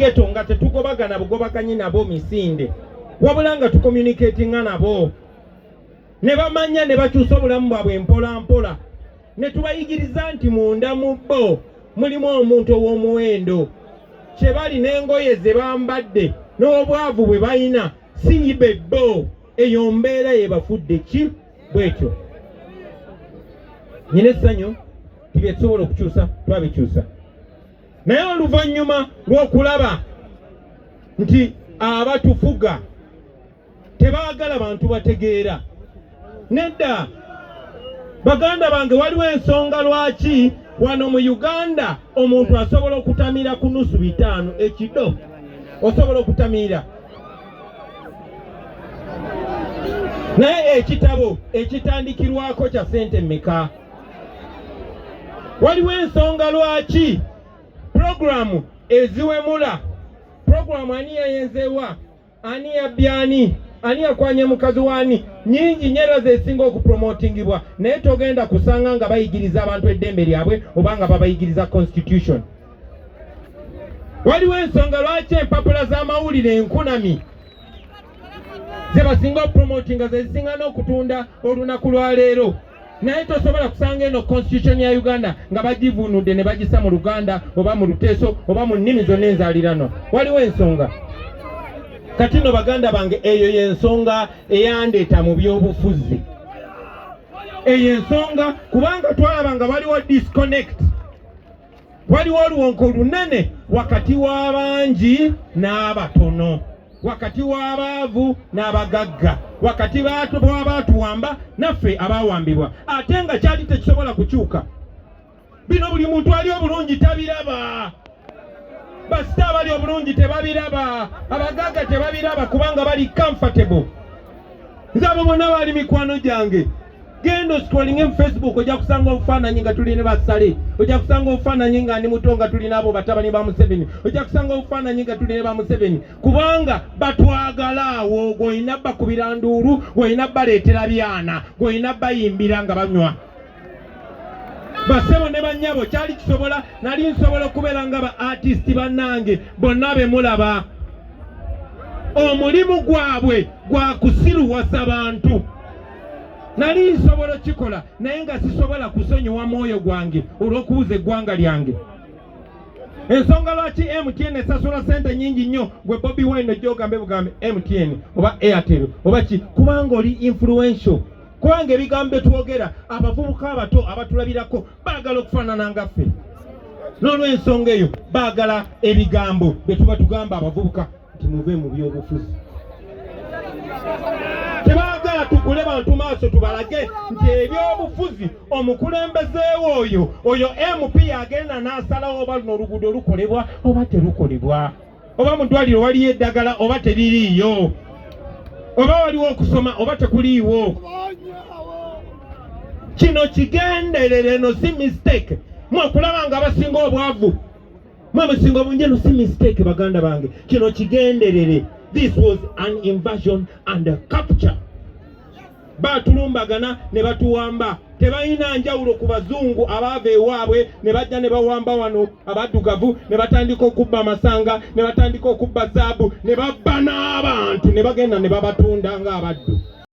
geto nga tetugobagana bugobaganye nabo misinde wabula nga tucommunicatinga nabo ne bamanya ne bakyusa obulamu bwabwe mpola mpola ne tubayigiriza nti munda mu bo mulimu omuntu ow'omuwendo kye bali n'engoye ze bambadde n'obwavu bwe balina si bebbo eyo mbeera yebafudde ki bwetyo nyina essanyu tibyetusobola okukyusa twabikyusa naye oluvannyuma lw'okulaba nti abatufuga tebaagala bantu bategeera nedda baganda bange waliwo ensonga lwaki wano mu Uganda omuntu asobola okutamira ku nusu 5 ekido osobola okutamira naye ekitabo ekitandikirwako kya sente mmeka waliwo ensonga lwaki programu eziwemula programu ani yayenzewa ani yabyani ani yakwanye mukazi wani nyingi nyera zesinga okupromotingibwa naye togenda kusanga nga bayigiriza abantu eddembe lyabwe obanga babayigiriza constitution. Waliwo ensonga lwaki empapula z'amawulire enkunami zebasinga okupromotinga zezisinga n'okutunda olunaku lwa leero naye tosobola kusanga eno constitution ya Uganda nga bagivunudde ne bagisa mu Luganda oba mu Luteso oba mu nnimi zonna enzaalirano. Waliwo ensonga kati no baganda bange eyo yensonga eyandeeta mu byobufuzi eyo ensonga kubanga twalaba nga waliwo disconnect waliwo oluwonko lunene wakati w'abangi n'abatono wakati w'abaavu n'abagagga wakati w'abaatuwamba naffe abaawambibwa ate nga kyali tekisobola kukyuka bino buli muntu ali obulungi tabiraba basita abali obulungi tebabiraba abagagga tebabiraba kubanga bali comfortable. Nze abo bonna bali mikwano gyange genda oscrolling mu Facebook ojja kusanga obufaananyi nga tuli ne basale ojja kusanga obufaananyi nga ndi muto nga tuli nabo batabani ba Museveni ojja kusanga obufaananyi nga tuli ne ba Museveni kubanga batwagala awo gw'olina bakubira nduulu gw'olina baleetera byana gw'olina bayimbira nga banywa basebo ne banyabo kyali kisobola nali nsobola okubeera nga ba artist bannange bonna be mulaba omulimu gwabwe gwa kusiruwasa bantu nali nsobola kikola naye nga sisobola kusonyiwa mwoyo gwange olw'okubuza eggwanga lyange. Ensonga lwaki MTN esasula sente nyingi nnyo gwe Bobi Wine gy'ogambe bugambe MTN oba Airtel oba ki kubanga oli influential kubanga ebigambo betwogera abavubuka abato abatulabirako baagala okufaanana ngaffe n'olw'ensonga eyo baagala ebigambo betuba tugamba abavubuka nti muve mu byobufuzi tebaagala tugule bantu maaso tubalage nti ebyobufuzi omukulembezeewo oyo MP agenda n'asalawo oba luno oluguudo lukolebwa oba terukolebwa oba mu ddwaliro waliyo eddagala oba teririiyo oba waliwo okusoma oba tekuliiwo. Kino kigenderere no si mistake mwakulaba nga abasinga obwavu mwamusinga obunje no si mistake baganda bange kino kigenderere. This was an invasion and a capture. Batulumbagana ne batuwamba tebalina njawulo ku bazungu abaava ewaabwe ne bajja ne bawamba wano abaddugavu ne batandika okubba amasanga ne batandika okubba zaabu ne babba n'abantu ne bagenda ne babatunda ng'abaddu.